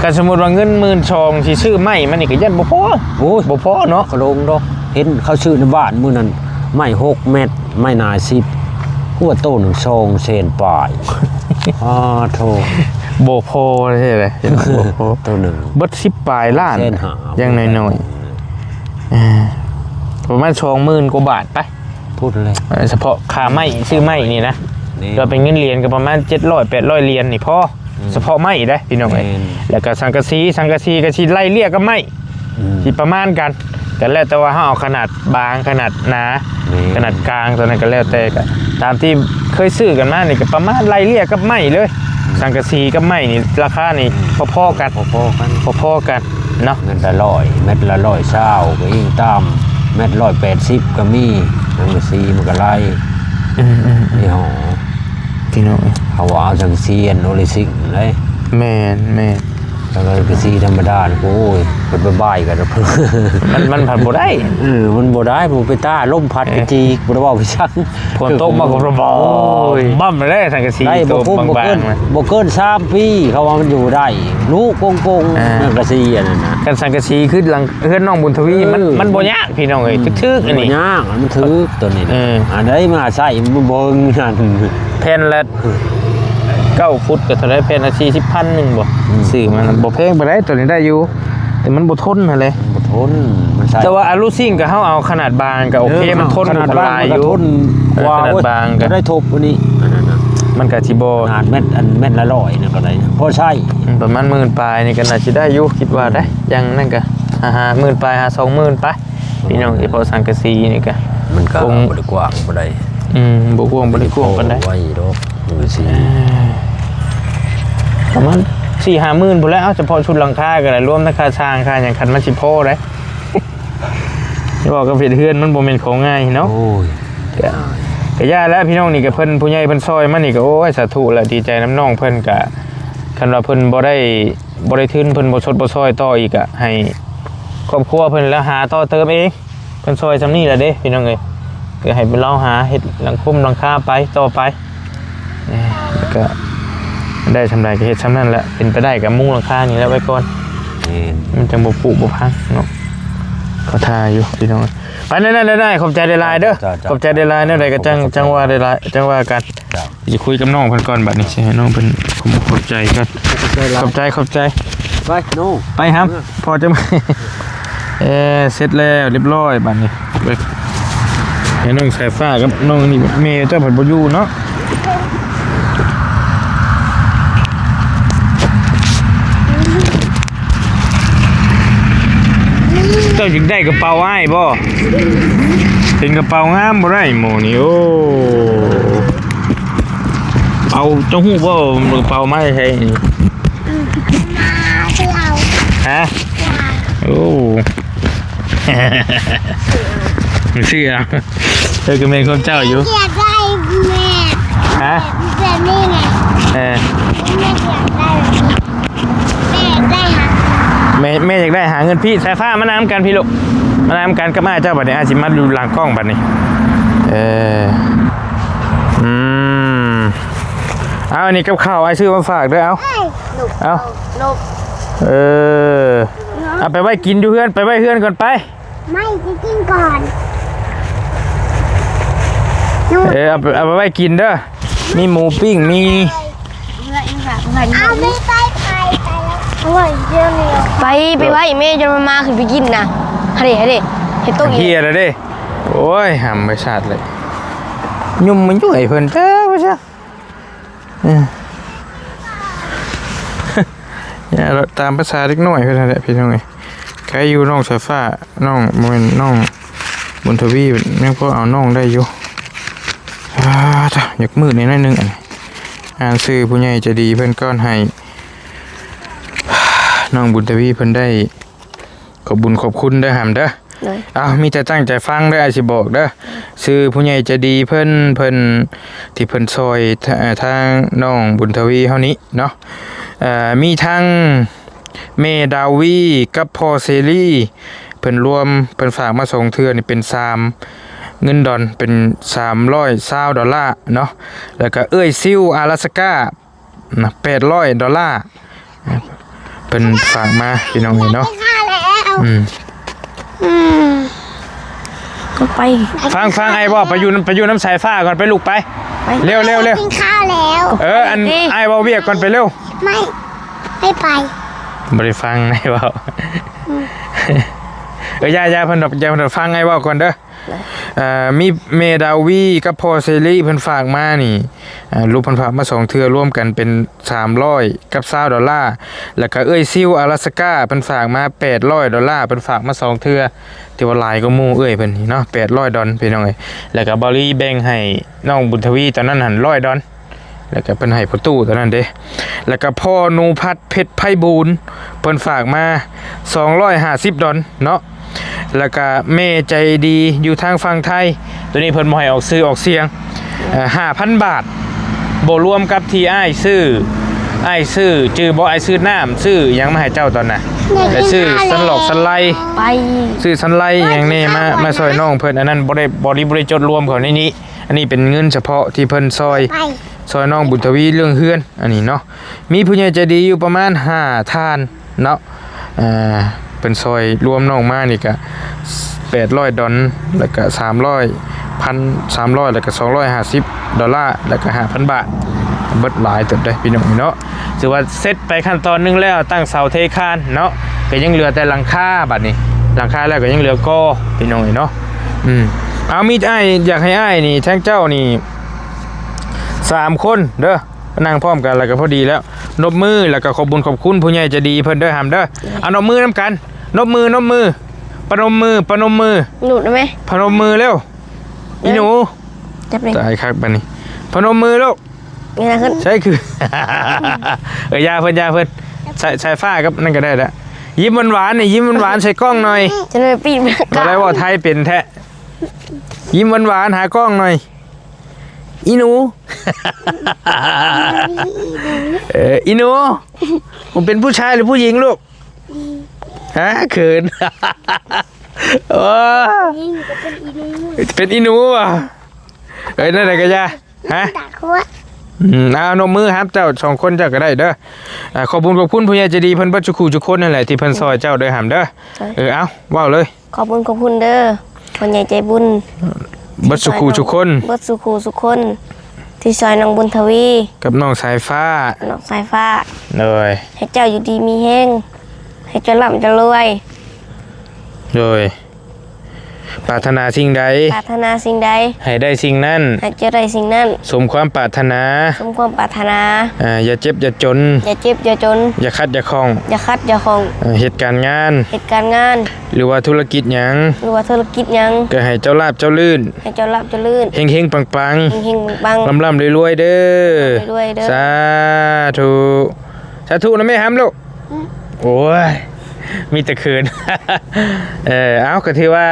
S2: ก็สมมุติว่าเงิน12,000สิซื้อไม้มันนี่ก็ยันบ่พอ
S1: โอ้ย
S2: บ่พอเนาะ
S1: กระโดงดอกเห็นเขาชื่อในบ้านมื้อนั้นไม้6 เมตรไม้หนา10หัวโตหนึ่งซองเซนปลาย โธ่
S2: บ่พอใช่เลยบ่พอ
S1: ตัวหนึ่ง
S2: เบิด10ปลายล้าน
S1: เส้นหา
S2: ยังน้อยๆประมาณ20,000 กว่าบาทไป
S1: พูดเลย
S2: เฉพาะค่าไม้ซื้อไม้นี่นะ
S1: นี่
S2: เราเป็นเงินเหรียญก็ประมาณ700-800เหรียญนี่พอเฉพาะไม้ได้พี่น้องเอ้ย
S1: แม่น
S2: แล้วก็สังกะสีก็สิไล่เลี่ยกับไม้ ที่ประมาณกันแต่แล้วแต่ว่าเขาเอาขนาดบางขนาดหนา
S1: นี่
S2: ขนาดกลางตัวนั้นก็แล้วแต่ก็ตามที่เคยซื้อกันมานี่ก็ประมาณไล่เลี่ยกับไม้เลย สังกะสีกับไม้นี่ราคานี่พอๆกัน
S1: พอๆกัน
S2: พอๆกันเนาะ
S1: เงินละ100 เม็ดละ120ก็ยิ่งตามเม็ด180ก็มีนังซีมันก็ไล่นี่หอ
S2: พี่น้อง
S1: เขาว่าเอาจังเซียนโอลิซิกเลย
S2: แม่น
S1: แล้วก็กระซีธรรมดาโอ้ยเป็นบ้าๆกันนะเพิ่น
S2: มันผัดบ่ได้
S1: มันบ่ได้บ่ไปต้าล่มพัดกระจีบ่ได้เว้าไปซัก
S2: ฝนตกมาก็บ่บ่มได้สังกะสี
S1: ได้
S2: ตั
S1: บ่
S2: ว
S1: คุ้มบ่
S2: บา
S1: เกิ
S2: ง
S1: น
S2: ๆนะ
S1: บ่เกิน3ปีเขาว่ามันอยู่ได้ลูกกงๆนั่นกระซีอันนั้นน่ะ
S2: กันสังกะสีขึ้นหลังเฮือนน้องบุญทวีมันบ่ยากพี่น้องเอ้ยทึกๆอันนี้
S1: ย่างมันถือตัวนี้อันใดมาใส่มันเบิ่งนั่น
S2: แผ่นละ9ฟุตก็เท่าไรแผ่นละ40,000นึงบ่ซื้อมันบ่แพงปานใดตัวนี้ได้อยู่แต่มันบ่ทนนั่นแหละ
S1: บ่ทนมันใส่
S2: แต่ว่าอลูซิ่งก็เฮาเอาขนาดบางก็โอเคมันทน
S1: ขนาด
S2: ท
S1: บาง
S2: ลาย
S1: มัน
S2: อ
S1: ก็
S2: ยู่
S1: ทนกว่า
S2: ขนาดบางก็
S1: ก็ได้ทบอันนี้อันนั้นน่ะ
S2: มันก็สิบ่
S1: ขนาดเม็ดละ100นี่ก็ได้พอใช้
S2: ประมาณ10,000ปลายนี่ก็น่าสิได้อยู่คิดว่าได้ยังนั่นก็10,000ปลาย20,000ไปพี่น้องที่พอสังกะสีนี่ก็
S1: มันก็
S2: คง
S1: บ่ได้กว้างบ่ได้
S2: บ่กว้างบ่ได้กว้างปานใด
S1: ไว้ดอกมือสิ
S2: ประมาณ4-5 หมื่นพุ่นแหล้วเอาเฉพาะชุดหลังคาก็ได้รวมทั้งค่าสร้างค่าหยังคันมันสิพอได้จะบอกกับเฮ็ดเฮือนมันบ่แม่นของง่ายเนาะ
S1: โอ้ย
S2: ก็ย่าแล้วพี่น้องนี่ก็เพิ่นผู้ใหญ่เพิ่นซอยมานี่ก็โอ้ยสาธุแล้วดีใจน้ำน้องเพิ่นก็คันว่าเพิ่นบ่ได้ทุนเพิ่นบ่ชดบ่ซอยต่ออีกอ่ะให้ครอบครัวเพิ่นแล้วหาต่อเติมเองเพิ่นซอยซำนี้แหละเด้พี่น้องเอ้ยก็ให้เราหาเฮ็ดหลังคมหลังคาไปต่อไปแล้วก็ได้ชำไรก็เฮ็ดชำนั้นแหละเป็นไปได้กับมุ้งหลังคานี่แล้วไว้ก่อน
S1: นี่
S2: มันจังบ่ปุบ่พังเนาะเขาทาอยู่พี่น้องไปได้ขอบใจหลายๆเด้อขอบใจหลายๆแนวใดก็จังว่าหลายๆจังว่ากันสิคุยกับน้องเพิ่นก่อนบัดนี้สิให้น้องเพิ่นขอบใจกันขอบใจ
S1: ไปโน่
S2: ไปครับพอจะมา เสร็จแล้วเรียบร้อยบัดนี้ไปให้น้องสายฟ้ากับน้องนี่แม่เจ้าเพิ่นบ่อยู่เนาะเจ้าจึงได้กระเป๋าอ้ายบ่เป็นกระเป๋างามบ่ได้หมู่นี่โอ้เอาเจ้าฮู้บ่กระเป๋ามาใช่นี่ฮะโอ้ เชื่อเธอก็เป็นคนเจ้าอยู่
S3: อยากได้แม่
S2: ฮะ
S3: แบบนี้ไงแม่อยากได้แบบนี้แม่อยากได้หา
S2: แม่อยากได้หาเงินพี่สายฟ้ามานำกันพี่ลูกมานำกันกับแม่เจ้าบัดนี้อาจิมาดูหลังกล้องบัดนี้เอาอันนี้กับข้าวไอ้ซื้อมาฝากด้วยเอาเอา
S3: นก
S2: เอาไปไว้กินอยู่เพื่อนไปไว้เพื่อนก่อนไป
S3: ไม่จะกินก่อน
S2: เอาไปไว้กินเด้อมีหมูปิ้งมี
S3: เอาไม่ไปแล้วอร่อยเดียวเดียวไปไว้แม่จนมาขึ้นไปกินนะเฮ้ยเต้อง
S2: เฮียแล้วเด้โอ้ยหำไปชาดเลยยุ่มมันยุ่ยเพิ่นเจ้าไปซะอย่าตามภาษาเล็กน้อยเพิ่นนั่นแหละพี่น้องเอ้ยใครอยู่น้องสายฟ้าน้องบ่แม่นน้องบุญทวีนี่ก็เอาน้องได้อยู่จ้ะอยากมืดนิดหนึงอ่านชื่อผู้ใหญ่จะดีเพิ่นก้อนให้น้องบุญทวีเพิ่นได้ขอบบุญขอบคุณเด้อหำเด้อมีแต่ตั้งใจฟังเด้ออาสิบอกเด้อชื่อผู้ใหญ่จะดีเพิ่นที่เพิ่นซอยทางน้องบุญทวีเฮานี้เนาะมีทั้งเมดาวีกับพอเซรีเพิ่นรวมเพิ่นฝากมาส่งเทื่อนี่เป็น3เงินดอนเป็น$320เนาะแล้วก็ซิวอาลาสก้า$800เพิ่นฝากมาพี่น้องเนาะ
S3: ก็ไป
S2: ฟังไอ้บ่ไปอยู่น้ำสายฟ้าก่อนไปลูกไปเร็ว
S3: กินข้าวแล้ว
S2: อันไอ้บ่เวียกก่อนไปเร็ว
S3: ไม่ไป
S2: บ่ได้ฟังไอ้บ่ย่าเพิ่นดอกย่าเพิ่นฟังไอ้บ่ก่อนเด้อมีเมดาวีกับพอเซรีเพิ่นฝากมานี่รูปเพิ่นฝากมา2เทื่อรวมกันเป็น$300กับ$20แล้วก็ซิวอาลาสก้าเพิ่นฝากมา$800เพิ่นฝากมา2เทื่อที่ว่าหลายก็หมู่เพิ่นนี่เนาะ$800พี่น้องแล้วก็บอลี่แบ่งให้น้องบุญทวีตอนนั้นหั่น$100แล้วก็เพิ่นให้พ่อตู้ตอนนั้นเด้แล้วก็พ่อนูพัฒน์เพชรไพบูลย์เพิ่นฝากมา$250เนาะแล้วก็แม่ใจดีอยู่ทางฝั่งไทยตัวนี้เพิ่นบ่ให้ออกซื้อออกเสียง5,000 บาทบ่รวมกับที่อ้ายซื้อ ไอ้ซื้อจื้อบ่ไอ้ซื้อน้ำซื้อหยังมาให้เจ้าตอนน่ะแล้วซื้อสันหลอกสันไล
S3: ไป
S2: ซื้อสันไลอย่างนี้มาซอยน้องเพิ่นอันนั้นบ่ได้จดรวมเขาในนี้อันนี้เป็นเงินเฉพาะที่เพิ่นซอยน้องบุญทวีเรื่องเฮือนอันนี้เนาะมีผู้ใหญ่ใจดีอยู่ประมาณ5ท่านเนาะเป็นซอยรวมน้องมานี่ก็$800แล้วก็300แล้วก็$250แล้วก็ 5,000 บาทเบิดหลายเติบได้พี่น้องเนาะถือว่าเสร็จไปขั้นตอนนึงแล้วตั้งเสาเทคานเนาะก็ยังเหลือแต่หลังคาบัดนี้หลังคาแล้วก็ยังเหลือก่อพี่น้องเนาะเอามีอ้ายอยากให้อ้ายนี่ทั้งเจ้านี่3คนเด้อนั่งพร้อมกันแล้วก็พอดีแล้วนบมือแล้วก็ขอบคุญขอบคุณผู้ใหญ่ใจดีเพิ่นเด้อหำเด้อเอานบมือนำกันนบมือปนมมือ
S3: หนุดได้ไหม
S2: พนมมือเร็วอีหนู
S3: จับเลย
S2: ตายคักบัดนี้พนมมือลูก
S3: นี่นะขึ้น
S2: ใช่คือ ยาเพิ่นใส่ฟ้ากับนั่นก็ได้ละยิ้มหวานๆนี่ยิ้มหวานๆใส่กล้องหน่อย
S3: จะเลยปีน
S2: บ่ได้ว่าไทยเป็นแท้ยิ้มหวานๆหากล้องหน่อยอีหนู อีหนูผมเป็นผู้ชายหรือผู้หญิงลูกฮะเขิน โอ้เป็นอีหนูอ่ะนั่นแหละก็ยาฮะเอานมมือครับเจ้า2คนเจ้าก็ได้เด้อขอบคุณผู้ใหญ่ใจดีเพิ่นบัดทุกคนนั่นแหละที่เพิ่นซอยเจ้าเด้อหำเด้อเอาว้าวเลย
S3: ขอบคุณเด้อคนใหญ่ใจบุญ
S2: บัดทุกคน
S3: บัดสุคนที่ซอยน้องบุญทวี
S2: กับน้องสายฟ้าเลย
S3: ให้เจ้าอยู่ดีมีแห้งให้เจ้าร่ำจะรวย
S2: เลยปรารถนาสิ่งใดให้ได้สิ่งนั้น
S3: ให้เจ้าได้สิ่งนั้น
S2: สมความปรารถนาอย่าเจ็บอย่าจนอย่าคัดอย่าคล้องเหตุการณ์งานหรือว่าธุรกิจหยังก็ให้เจ้าลาภเจ้าลื่นเฮงๆปังๆร่ำรวยๆเด้อสาธุนะแม่ห้ำลูกโอ้ยมีแต่คืน เอาก็ถือว่า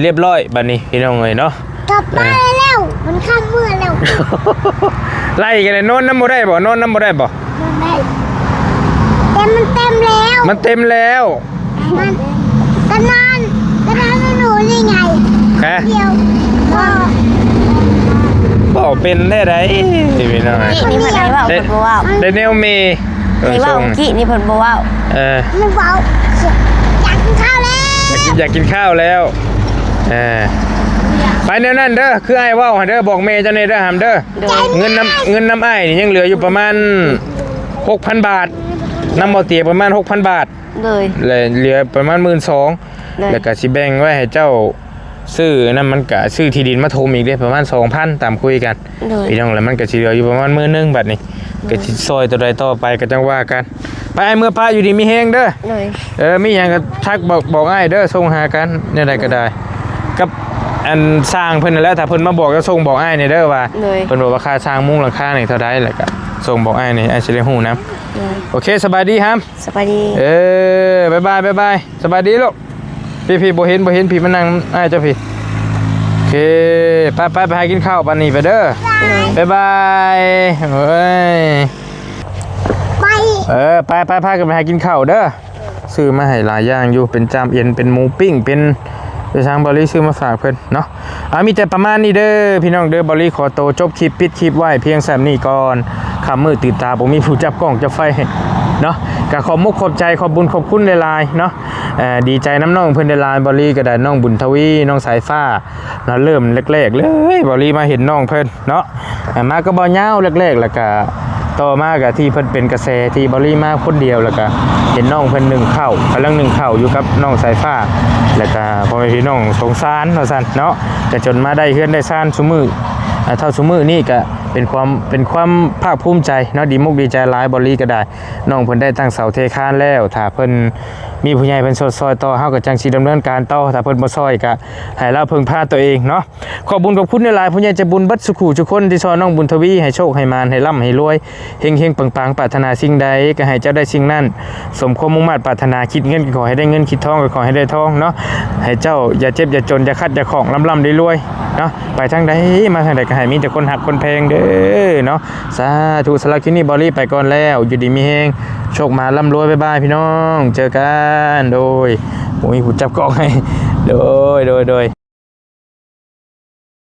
S2: เรียบร้อยบัดนี้พี่น้องเนาะ
S3: กลับบ้านแล้วมันค่ำมืดแล้ว
S2: ไล่กันเลยนอนน้ำบ่ได้บ่แต่มันเต็มแล้วมันก็นอนหนูนี่ไงเดียวบ่เป็นได้ไดพี่น้อง
S3: นี่เพิ่นให้เว้าเพิ่นบ่เว้า
S2: ได้แนวมี
S3: ให้เว้ากี้นี่เพิ่นบ่เว้าไม่เว้า
S2: อยากกินข้าวแล้วไปแนวนั้นเด้อคือไอ้ว่าวเด้อบอกเมย์เจ้าเนเด้อหำเด้อเงินน้ำไอ้นี่ยังเหลืออยู่ประมาณ 6,000 บาทน้ำบ่อเตียประมาณ 6,000 บาทเลยเหลือประมาณ 12,000แล้วก็สิแบ่งไว้ให้เจ้าซื้อนั่นมันก็ซื้อที่ดินมาถมอีกเด้ประมาณ 2,000 ตามคุยกันพี่น้องแล้วมันก็สิเหลืออยู่ประมาณ10,000 บาทนี่ก็สิซอยตัวใดต่อไปก็จังว่ากันไปไอ้เมื่อป้าอยู่ดีมีแฮงเด้อมีหยังก็ทักบอกไอ้เด้อส่งหากันเนี่ยใดก็ได้กับอันสร้างเพิ่นนั่นแหละถ้าเพิ่นมาบอกก็ส่งบอกอ้ายนี่เด้อว่าเพิ่นบอกว่าค่าสร้างมุ้งหลังคานี่เท่าใดแล้วก็ส่งบอกอ้ายนี่อ้ายสิได้ฮู้นำโอเคสบายดีครับ
S3: สบายดี
S2: บ๊ายบายสบายดีลูกพี่บ่เห็นพี่มานั่งอ้ายเจ้าพี่โอเคไปหากินข้าวปานนี้ไปเด้อบ๊ายบายเฮ้ยไปพากันไปหากินข้าวเด้อซื้อมาให้หลายอย่างอยู่เป็นจามเอ็นเป็นหมูปิ้งเป็นทางบริซื้อมาฝากเพิ่นเนาะมีแต่ประมาณนี้เด้อพี่น้องเด้อบริขอโตจบคลิปปิดคลิปไว้เพียงแค่นี้ก่อนคำมือตื่นตาผมมีผู้จับกล้องจับไฟเนาะก็ขอบมุกขอบใจขอบบุญขอบคุณหลายๆเนาะดีใจน้ำน้องเพิ่นหลายบริก็ได้น้องบุญทวีน้องสายฟ้าเราเริ่มแรกๆเลยบริมาเห็นน้องเพิ่นเนาะมาก็บ่ยาวแรกๆแล้วก็ต่อมากับที่เพิ่นเป็นกระแสที่บริมาคนเดียวแล้วก็เห็นน้องเพิ่น1เข้ากำลัง1เข้าอยู่กับน้องสายฟ้าแล้วก็พ่อแม่พี่น้องสงสารว่าซั่นเนาะแต่จนมาได้เฮือนได้ซ่านซุมื้อเท่าซุมื้อนี่ก็เป็นความภาคภูมิใจเนาะดีมุกดีใจหลายบริก็ได้น้องเพิ่นได้ตั้งเสาเทคานแล้วถ้าเพิ่น มีผู้ใหญ่เพิ่นซอยต่อเฮาก็จังสิดำเนินการต่อถ้าเพิ่นบ่ซอยก็ให้เราพึ่งพาตัวเองเนาะขอบคุญขอบคุณหลายๆผู้ใหญ่ใจบุญเบิดสุขุทุกคนที่ซอยน้องบุญทวีให้โชคให้มานให้ร่ำให้รวยเฮงๆปังๆปรารถนาสิ่งใดก็ให้เจ้าได้สิ่งนั้นสมความมุ่งมั่นปรารถนาคิดเงินก็ขอให้ได้เงินคิดทองก็ขอให้ได้ทองเนาะให้เจ้าอย่าเจ็บอย่าจนอย่าคัดอย่าของร่ำๆรวยๆเนาะไปทางใดมาทางใดก็ให้มีแต่คนหักคนแพงเด้อเนาะสาธุสำหรับคลิปนี้บอลี่ไปก่อนแล้วอยู่ดีมีเฮงโชคมาร่ำรวยบ๊ายบายพี่น้องเจอกันโดยโอ้ยหูจับกล้องให้โดย